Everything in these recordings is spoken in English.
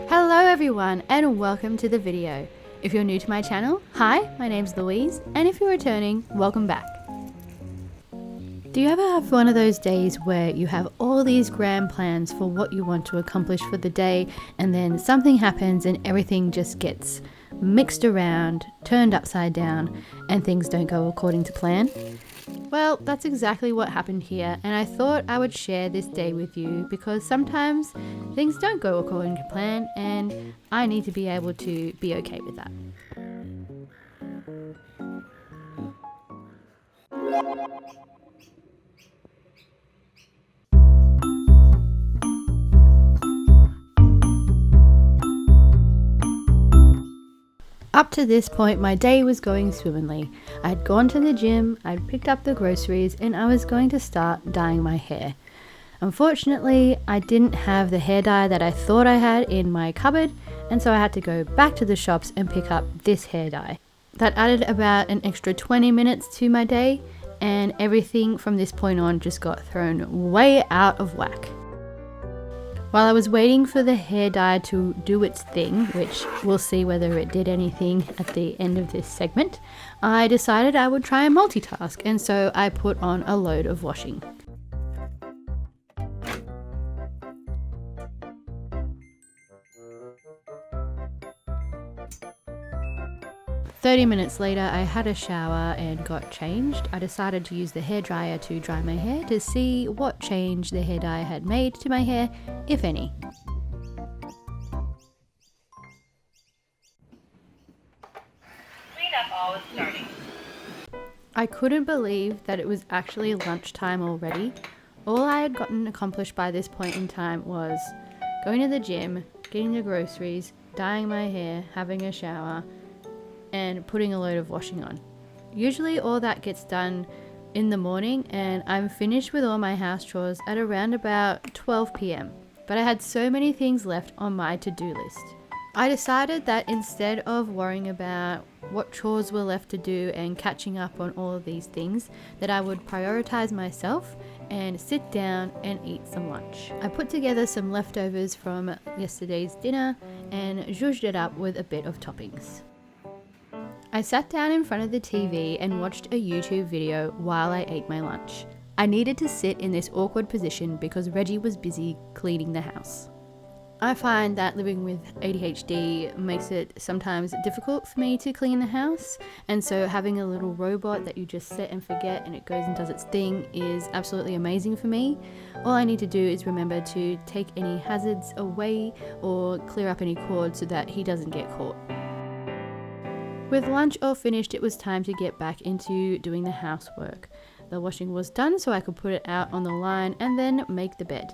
Hello everyone and welcome to the video. If you're new to my channel, hi, my name's Louise, and if you're returning, welcome back. Do you ever have one of those days where you have all these grand plans for what you want to accomplish for the day, and then something happens and everything just gets mixed around, turned upside down, and things don't go according to plan? Well, that's exactly what happened here, and I thought I would share this day with you because sometimes things don't go according to plan and I need to be able to be okay with that. Up to this point, my day was going swimmingly. I had gone to the gym, I'd picked up the groceries, and I was going to start dyeing my hair. Unfortunately, I didn't have the hair dye that I thought I had in my cupboard, and so I had to go back to the shops and pick up this hair dye. That added about an extra 20 minutes to my day, and everything from this point on just got thrown way out of whack. While I was waiting for the hair dye to do its thing, which we'll see whether it did anything at the end of this segment, I decided I would try and multitask, and so I put on a load of washing. "30 minutes later, I had a shower and got changed. I decided to use the hairdryer to dry my hair to see what change the hair dye had made to my hair, if any. Cleanup all is starting. I couldn't believe that it was actually lunchtime already. All I had gotten accomplished by this point in time was going to the gym, getting the groceries, dyeing my hair, having a shower, and putting a load of washing on. Usually all that gets done in the morning and I'm finished with all my house chores at around about 12 p.m. But I had so many things left on my to-do list. I decided that instead of worrying about what chores were left to do and catching up on all of these things, that I would prioritize myself and sit down and eat some lunch. I put together some leftovers from yesterday's dinner and zhuzhed it up with a bit of toppings. I sat down in front of the TV and watched a YouTube video while I ate my lunch. I needed to sit in this awkward position because Reggie was busy cleaning the house. I find that living with ADHD makes it sometimes difficult for me to clean the house, and so having a little robot that you just set and forget and it goes and does its thing is absolutely amazing for me. All I need to do is remember to take any hazards away or clear up any cords so that he doesn't get caught. With lunch all finished, it was time to get back into doing the housework. The washing was done so I could put it out on the line and then make the bed.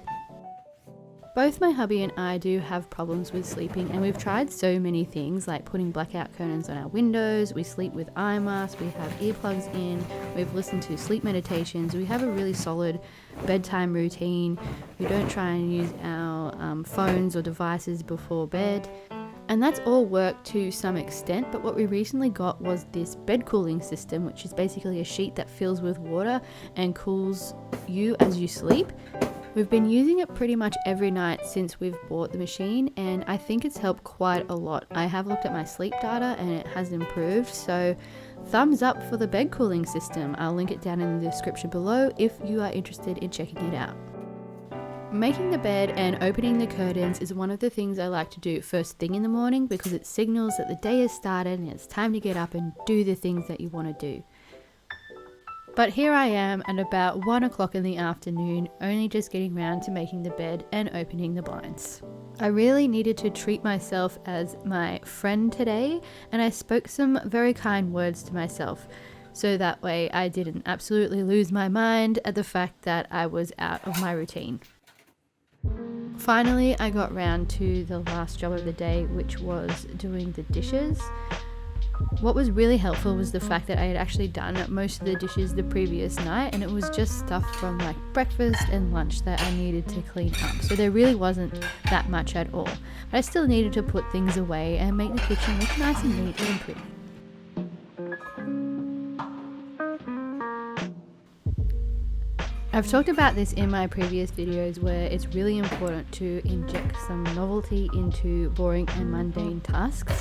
Both my hubby and I do have problems with sleeping, and we've tried so many things like putting blackout curtains on our windows, we sleep with eye masks, we have earplugs in, we've listened to sleep meditations, we have a really solid bedtime routine, we don't try and use our phones or devices before bed. And that's all worked to some extent, but what we recently got was this bed cooling system, which is basically a sheet that fills with water and cools you as you sleep. We've been using it pretty much every night since we've bought the machine, and I think it's helped quite a lot. I have looked at my sleep data and it has improved, so thumbs up for the bed cooling system. I'll link it down in the description below if you are interested in checking it out. Making the bed and opening the curtains is one of the things I like to do first thing in the morning because it signals that the day has started and it's time to get up and do the things that you want to do. But here I am at about 1 o'clock in the afternoon, only just getting around to making the bed and opening the blinds. I really needed to treat myself as my friend today, and I spoke some very kind words to myself, so that way I didn't absolutely lose my mind at the fact that I was out of my routine. Finally, I got round to the last job of the day, which was doing the dishes. What was really helpful was the fact that I had actually done most of the dishes the previous night, and it was just stuff from like breakfast and lunch that I needed to clean up. So there really wasn't that much at all. But I still needed to put things away and make the kitchen look nice and neat and pretty. I've talked about this in my previous videos where it's really important to inject some novelty into boring and mundane tasks.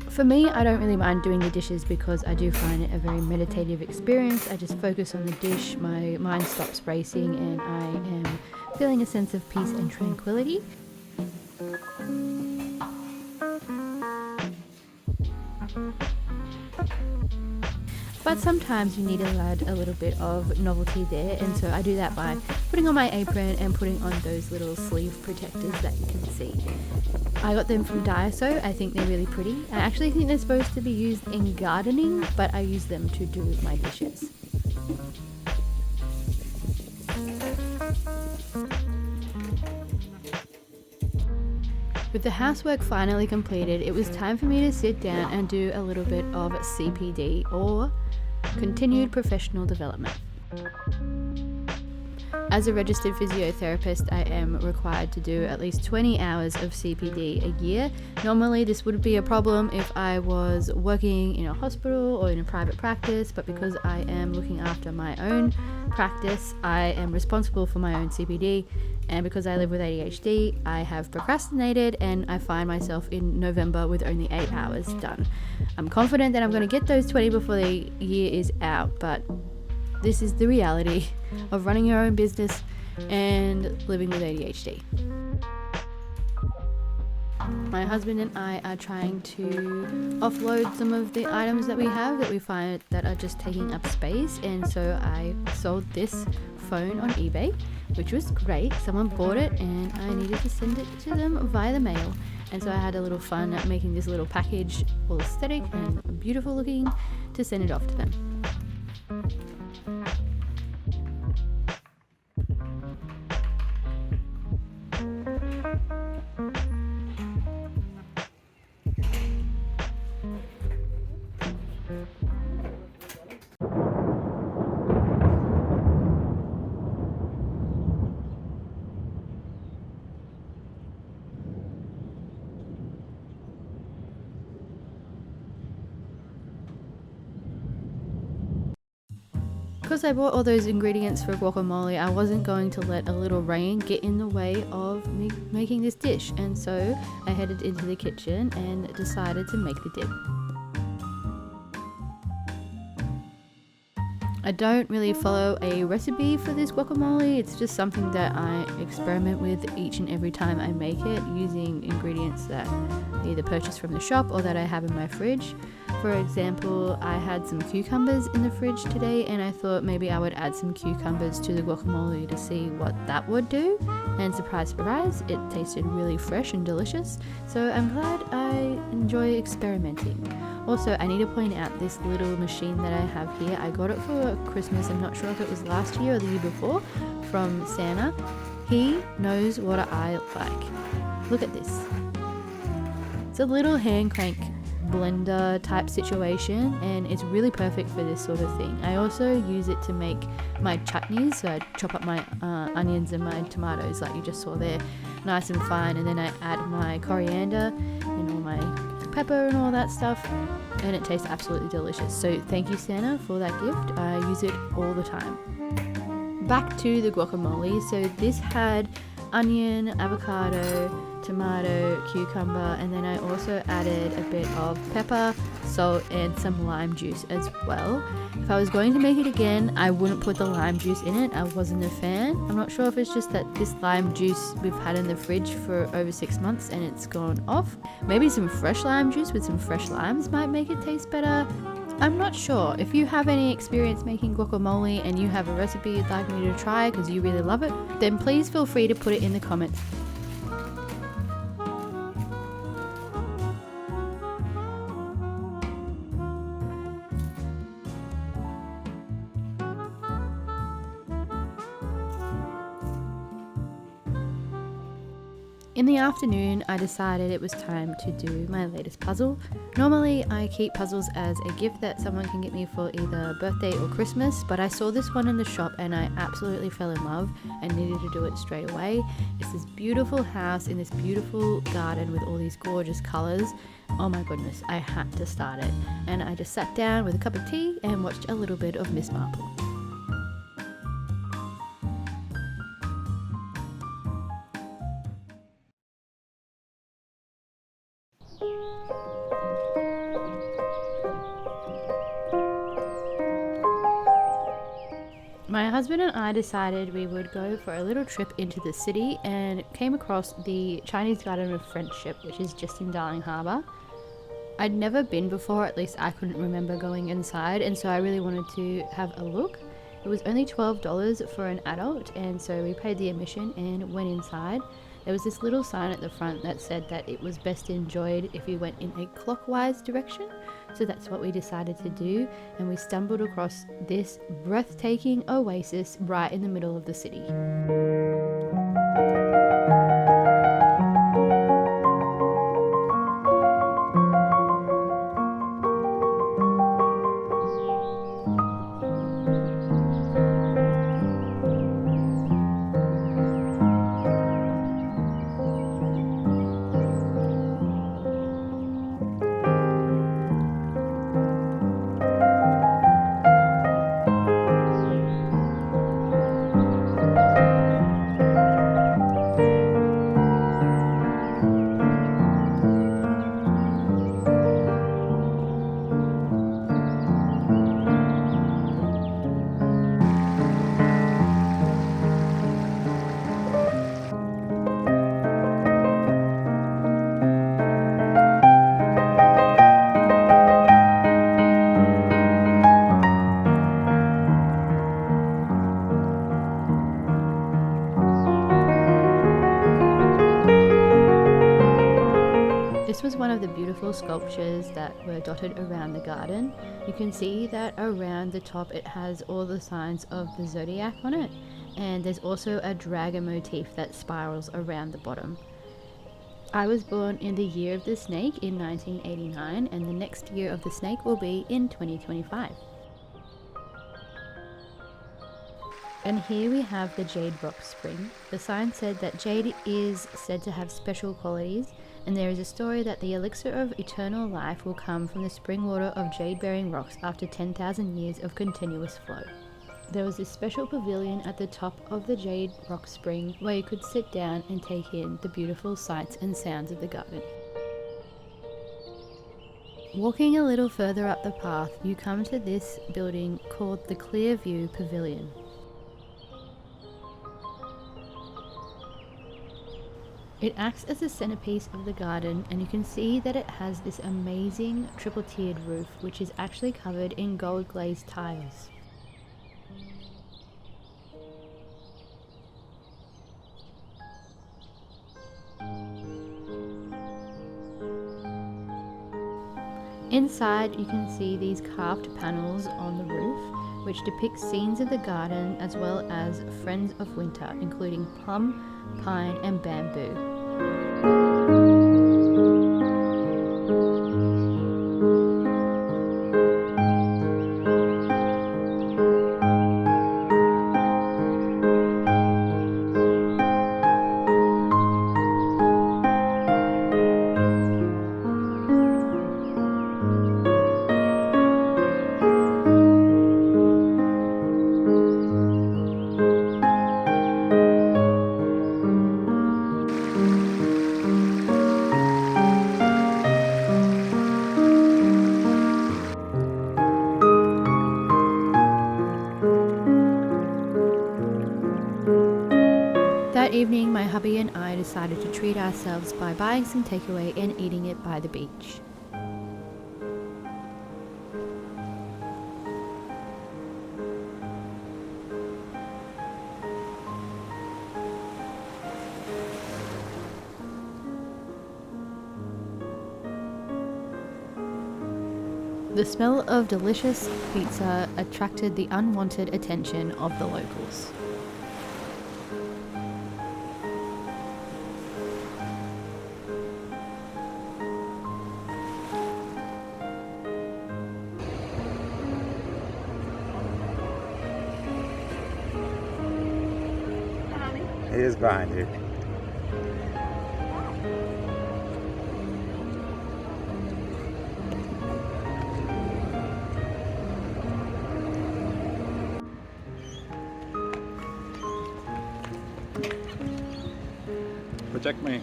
For me, I don't really mind doing the dishes because I do find it a very meditative experience. I just focus on the dish, my mind stops racing, and I am feeling a sense of peace and tranquility. But sometimes you need to add a little bit of novelty there, and so I do that by putting on my apron and putting on those little sleeve protectors that you can see. I got them from Daiso. I think they're really pretty. I actually think they're supposed to be used in gardening, but I use them to do my dishes. With the housework finally completed, it was time for me to sit down and do a little bit of CPD, or continued professional development. As a registered physiotherapist, I am required to do at least 20 hours of CPD a year. Normally this wouldn't be a problem if I was working in a hospital or in a private practice, but because I am looking after my own practice, I am responsible for my own CPD, and because I live with ADHD, I have procrastinated and I find myself in November with only 8 hours done. I'm confident that I'm going to get those 20 before the year is out, but this is the reality of running your own business and living with ADHD. My husband and I are trying to offload some of the items that we have that we find that are just taking up space, and so I sold this phone on eBay, which was great. Someone bought it and I needed to send it to them via the mail, and so I had a little fun at making this little package all aesthetic and beautiful looking to send it off to them. Because I bought all those ingredients for guacamole, I wasn't going to let a little rain get in the way of me making this dish, and so I headed into the kitchen and decided to make the dip. I don't really follow a recipe for this guacamole. It's just something that I experiment with each and every time I make it, using ingredients that I either purchase from the shop or that I have in my fridge. For example, I had some cucumbers in the fridge today, and I thought maybe I would add some cucumbers to the guacamole to see what that would do, and surprise surprise, it tasted really fresh and delicious, so I'm glad I enjoy experimenting. Also, I need to point out this little machine that I have here. I got it for Christmas. I'm not sure if it was last year or the year before, from Santa. He knows what I like. Look at this. It's a little hand crank blender type situation, and it's really perfect for this sort of thing. I also use it to make my chutneys, so I chop up my onions and my tomatoes like you just saw there, nice and fine, and then I add my coriander and all my pepper and all that stuff, and it tastes absolutely delicious. So thank you, Santa, for that gift. I use it all the time. Back to the guacamole. So this had onion, avocado, tomato, cucumber, and then I also added a bit of pepper, salt, and some lime juice as well. If I was going to make it again, I wouldn't put the lime juice in it. I wasn't a fan. I'm not sure if it's just that this lime juice we've had in the fridge for over 6 months and it's gone off. Maybe some fresh lime juice with some fresh limes might make it taste better. I'm not sure. If you have any experience making guacamole and you have a recipe you'd like me to try because you really love it, then please feel free to put it in the comments. In the afternoon, I decided it was time to do my latest puzzle. Normally, I keep puzzles as a gift that someone can get me for either birthday or Christmas, but I saw this one in the shop and I absolutely fell in love and needed to do it straight away. It's this beautiful house in this beautiful garden with all these gorgeous colors. Oh my goodness, I had to start it. And I just sat down with a cup of tea and watched a little bit of Miss Marple. My husband and I decided we would go for a little trip into the city and came across the Chinese Garden of Friendship, which is just in Darling Harbour. I'd never been before, at least I couldn't remember going inside, and so I really wanted to have a look. It was only $12 for an adult, and so we paid the admission and went inside. There was this little sign at the front that said that it was best enjoyed if you went in a clockwise direction, so that's what we decided to do, and we stumbled across this breathtaking oasis right in the middle of the city. This was one of the beautiful sculptures that were dotted around the garden. You can see that around the top it has all the signs of the zodiac on it, and there's also a dragon motif that spirals around the bottom. I was born in the year of the snake in 1989, and the next year of the snake will be in 2025. And here we have the jade rock spring. The sign said that jade is said to have special qualities, and there is a story that the elixir of eternal life will come from the spring water of jade-bearing rocks after 10,000 years of continuous flow. There was this special pavilion at the top of the jade rock spring where you could sit down and take in the beautiful sights and sounds of the garden. Walking a little further up the path, you come to this building called the Clearview Pavilion. It acts as the centerpiece of the garden, and you can see that it has this amazing triple tiered roof which is actually covered in gold glazed tiles. Inside you can see these carved panels on the roof which depict scenes of the garden as well as friends of winter, including plum, pine and bamboo. That evening, my hubby and I decided to treat ourselves by buying some takeaway and eating it by the beach. The smell of delicious pizza attracted the unwanted attention of the locals. He is behind you. Protect me.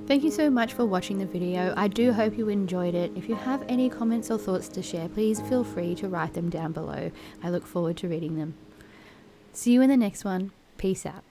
Thank you so much for watching the video. I do hope you enjoyed it. If you have any comments or thoughts to share, please feel free to write them down below. I look forward to reading them. See you in the next one. Peace out.